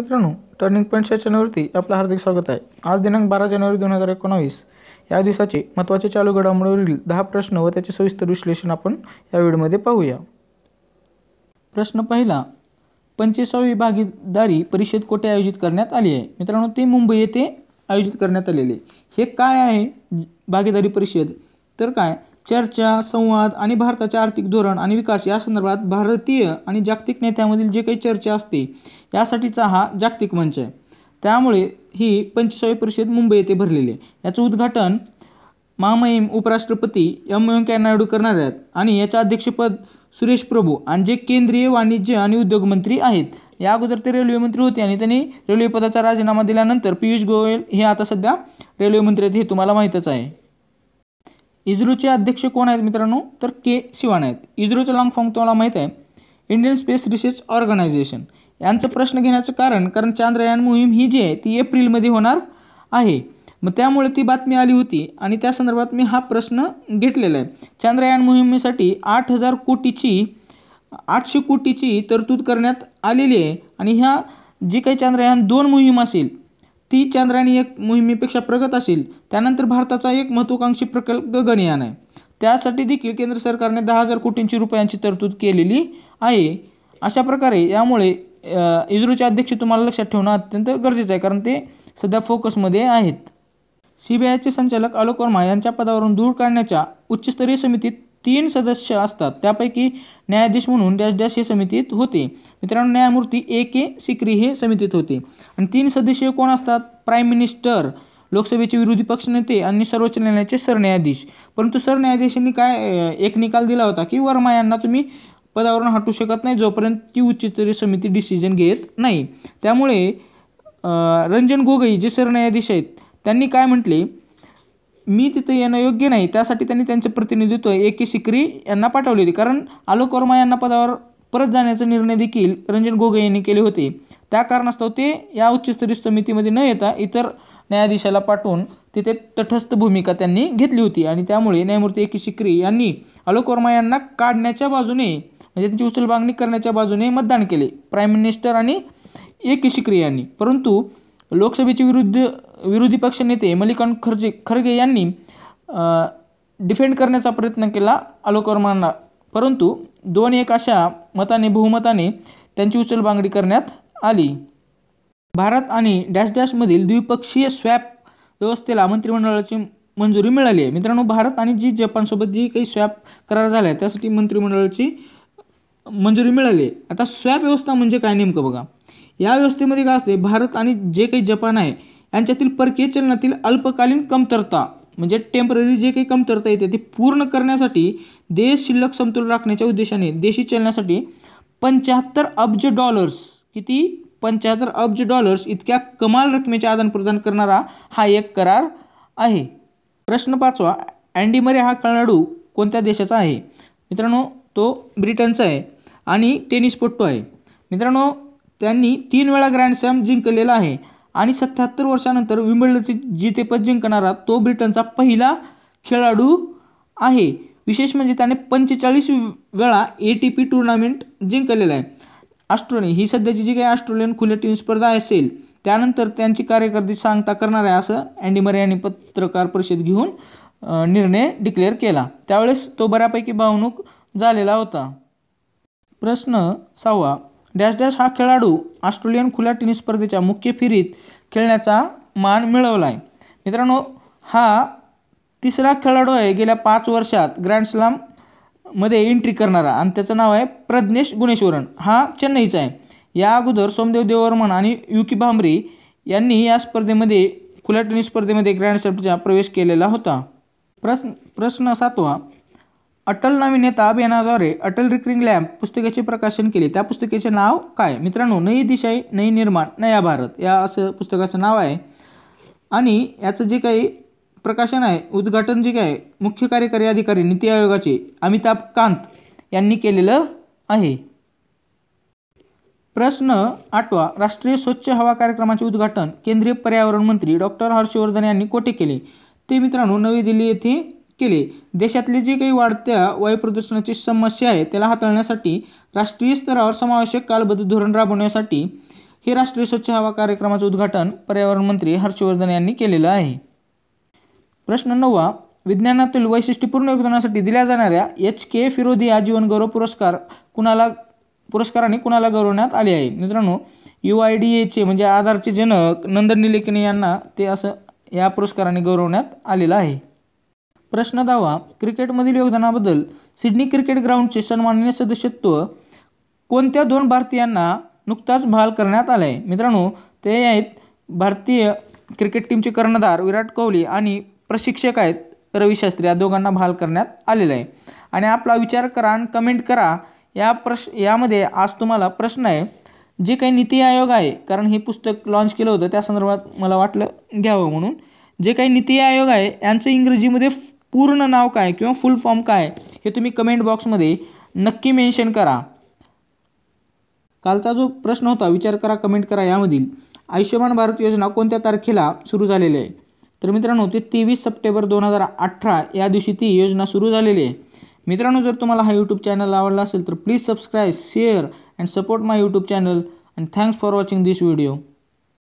मित्रांनो, turning points या चॅनलवरती आपलं हार्दिक स्वागत आहे। आज दिनांक 12 जानेवारी 2019 या दिवसाचे महत्त्वाचे चालू घडामोडीवरील 10 प्रश्न व त्याचे सविस्तर विश्लेषण आपण या व्हिडिओमध्ये पाहूया। प्रश्न पहिला, 45वी भागीदारी परिषद कोठे आयोजित करण्यात आली आहे? मित्रांनो, ते मुंबई येथे आयोजित करण्यात आलेले। हे काय आहे भागीदारी परिषद? तर काय, चर्चा, संवाद आणि भारताचे आर्थिक धोरण आणि विकास या संदर्भात भारतीय आणि जागतिक नेत्यांमधील जे काही चर्चा असते यासाठीचा हा जागतिक मंच आहे। त्यामुळे ही 45वी परिषद मुंबई येथे भरलेली आहे। याचं उद्घाटन महामहिम उपराष्ट्रपती व्यंकय्या नायडू करणार आहेत आणि याचे अध्यक्षपद सुरेश प्रभू आणि जे केंद्रीय वाणिज्य आणि उद्योग मंत्री आहेत। या अगोदर ते रेल्वे मंत्री होते आणि त्यांनी रेल्वे पदाचा राजीनामा दिल्यानंतर पियुष गोयल हे आता सध्या रेल्वे मंत्री आहेत, हे तुम्हाला माहीतच आहे। इस्रोचे अध्यक्ष कोण आहेत मित्रांनो? तर के सिवान आहेत। इस्रोचं लॉंग फॉर्म तुम्हाला माहीत आहे, इंडियन स्पेस रिसर्च ऑर्गनायझेशन। यांचं प्रश्न घेण्याचं कारण चांद्रयान मोहीम ही जी आहे ती एप्रिलमध्ये होणार आहे, मग त्यामुळे ती बातमी आली होती आणि त्या संदर्भात मी हा प्रश्न घेतलेला आहे। चांद्रयान मोहिमेसाठी 800 कोटीची तरतूद करण्यात आलेली आहे आणि ह्या जी काही चांद्रयान 2 मोहीम असेल ती चांद्रयान 1 मोहिमेपेक्षा प्रगत असेल। त्यानंतर भारताचा एक महत्त्वाकांक्षी प्रकल्प गगनयान आहे, त्यासाठी देखील केंद्र सरकारने 10,000 कोटी रुपयांची तरतूद केलेली आहे। अशा प्रकारे यामुळे इस्रोचे अध्यक्ष तुम्हाला लक्षात ठेवणं अत्यंत गरजेचं आहे, कारण ते सध्या फोकसमध्ये आहेत। सीबीआयचे संचालक आलोक वर्मा यांच्या पदावरून दूर काढण्याच्या उच्चस्तरीय समितीत 3 सदस्य असतात, त्यापैकी न्यायाधीश म्हणून डॅश डॅश हे समितीत होते। मित्रांनो, न्यायमूर्ती A.K. सिकरी हे समितीत होते आणि 3 सदस्य कोण असतात? प्राईम मिनिस्टर, लोकसभेचे विरोधी पक्षनेते आणि सर्वोच्च न्यायालयाचे सरन्यायाधीश। परंतु सरन्यायाधीशांनी काय एक निकाल दिला होता की वर्मा यांना तुम्ही पदावरून हटवू शकत नाही जोपर्यंत ती उच्चस्तरीय समिती डिसिजन घेत नाही। त्यामुळे रंजन गोगोई जे सरन्यायाधीश आहेत त्यांनी काय म्हटले, मी तिथे येणं योग्य नाही, त्यासाठी त्यांनी त्यांचे प्रतिनिधित्व A.K. सिकरी यांना पाठवले होते। कारण आलोक वर्मा यांना पदावर परत जाण्याचा निर्णय देखील रंजन गोगोई यांनी केले होते। त्या कारणास्तव ते या उच्चस्तरीय समितीमध्ये न येता इतर न्यायाधीशाला पाठवून तिथे तटस्थ भूमिका त्यांनी घेतली होती आणि त्यामुळे न्यायमूर्ती A.K. सिकरी यांनी आलोक वर्मा यांना काढण्याच्या बाजूने म्हणजे त्यांची उचलबांगणी करण्याच्या बाजूने मतदान केले, प्राईम मिनिस्टर आणि A.K. सिकरी यांनी। परंतु लोकसभेचे विरोधी पक्षनेते मल्लिकार्जुन खरगे यांनी डिफेंड करण्याचा प्रयत्न केला आलोक वर्मांना, परंतु 2-1 अशा मताने बहुमताने त्यांची उचलबांगडी करण्यात आली। भारत आणि डॅश डॅशमधील द्विपक्षीय स्वॅप व्यवस्थेला मंत्रिमंडळाची मंजुरी मिळाली आहे। मित्रांनो, भारत आणि जपानसोबत जी काही स्वॅप करार झाला आहे त्यासाठी मंत्रिमंडळाची मंजुरी मिळाली आहे। आता स्वॅप व्यवस्था म्हणजे काय नेमकं बघा, या व्यवस्थेमध्ये काय असते, भारत आणि जे काही जपान आहे यांच्यातील परकीय चलनातील अल्पकालीन कमतरता म्हणजे टेम्पररी जे काही कमतरता येते ती पूर्ण करण्यासाठी देश शिल्लक समतोल राखण्याच्या उद्देशाने देशी चलनासाठी $75 अब्ज किती $75 अब्ज इतक्या कमाल रकमेचे आदान प्रदान करणारा हा एक करार आहे। प्रश्न 5वा, अँडी मरे हा खेळाडू कोणत्या देशाचा आहे? मित्रांनो, तो ब्रिटनचा आहे आणि टेनिसपटू आहे। मित्रांनो, त्यांनी 3 वेळा ग्रँड स्लॅम जिंकलेला आहे आणि 77 वर्षानंतर विंबल्डनचे जितेपद जिंकणारा तो ब्रिटनचा पहिला खेळाडू आहे। विशेष म्हणजे त्याने 45 वेळा ATP टूर्नामेंट जिंकलेला आहे। ऑस्ट्रेलिया ही सध्याची जी काही ऑस्ट्रेलियन खुल्या टेनिस स्पर्धा असेल त्यानंतर त्यांची कार्यकर्ती सांगता करणार आहे असं अँडी मरे यांनी पत्रकार परिषद घेऊन निर्णय डिक्लेअर केला। त्यावेळेस तो बऱ्यापैकी भावनुक झालेला होता। प्रश्न 6वा, डॅश डॅश हा खेळाडू ऑस्ट्रेलियन खुल्या टेनिस स्पर्धेच्या मुख्य फेरीत खेळण्याचा मान मिळवला आहे। मित्रांनो, हा 3रा खेळाडू आहे गेल्या 5 वर्षात ग्रँड स्लॅम मध्ये एंट्री करणारा आणि त्याचं नाव आहे प्रज्ञेश गुणेश्वरन। हा चेन्नईचा आहे। या अगोदर सोमदेव देववर्मन आणि युकी भांबरी यांनी या स्पर्धेमध्ये खुल्या टेनिस स्पर्धेमध्ये ग्रँड स्लॅमचा प्रवेश केलेला होता। प्रश्न 7वा, अटल नाविन्यता अभियानाद्वारे अटल रिकरिंग लॅम्प पुस्तकाचे प्रकाशन केले, त्या पुस्तकाचे नाव काय? मित्रांनो, नई दिशा नई निर्माण नया भारत या असं पुस्तकाचं नाव आहे आणि याचं जे काही प्रकाशन आहे उद्घाटन जे काय मुख्य कार्यकारी अधिकारी नीती आयोगाचे अमिताभ कांत यांनी केलेलं आहे। प्रश्न 8वा, राष्ट्रीय स्वच्छ हवा कार्यक्रमाचे उद्घाटन केंद्रीय पर्यावरण मंत्री डॉक्टर हर्षवर्धन यांनी कोठे केले? ते मित्रांनो नवी दिल्ली येथे केले। देशातले जे काही वाढत्या वायू प्रदूषणाची समस्या आहे त्याला हाताळण्यासाठी राष्ट्रीय स्तरावर समावेशक कालबद्ध धोरण राबवण्यासाठी हे राष्ट्रीय स्वच्छ हवा कार्यक्रमाचे उद्घाटन पर्यावरण मंत्री हर्षवर्धन यांनी केलेलं आहे. प्रश्न 9. विज्ञानातील वैशिष्ट्यपूर्ण योगदानासाठी दिल्या जाणाऱ्या HK फिरोदी आजीवन गौरव पुरस्काराने कुणाला गौरवण्यात आले आहे? मित्रांनो, UIDAचे म्हणजे आधारचे जनक नंदन निलेकणी यांना या पुरस्काराने गौरवण्यात आलेलं आहे. प्रश्न 10. क्रिकेटमधील योगदानाबद्दल सिडनी क्रिकेट ग्राउंडचे सन्माननीय सदस्यत्व कोणत्या 2 भारतीयांना नुकताच बहाल करण्यात आलं आहे? मित्रांनो, ते आहेत भारतीय क्रिकेट टीमचे कर्णधार विराट कोहली आणि प्रशिक्षक आहेत रवी शास्त्री, या दोघांना बहाल करण्यात आलेलं आहे. आणि आपला विचार करा आणि कमेंट करा. यामध्ये आज तुम्हाला प्रश्न आहे, जे काही नीती आयोग आहे, कारण हे पुस्तक लॉन्च केलं होतं त्या संदर्भात मला वाटलं घ्यावं म्हणून, जे काही नीती आयोग आहे यांचं इंग्रजीमध्ये पूर्ण नाव काय किंवा फुल फॉर्म काय हे तुम्ही कमेंट बॉक्समध्ये नक्की मेन्शन करा. कालचा जो प्रश्न होता विचार करा कमेंट करा, यामधील आयुष्यमान भारत योजना कोणत्या तारखेला सुरू झालेली आहे? तर मित्रांनो, ते 23 सप्टेंबर 2018 या दिवशी ती योजना सुरू झालेली आहे. मित्रांनो, जर तुम्हाला हा यूट्यूब चॅनल आवडला असेल तर please subscribe, share and support my YouTube channel and thanks for watching this video.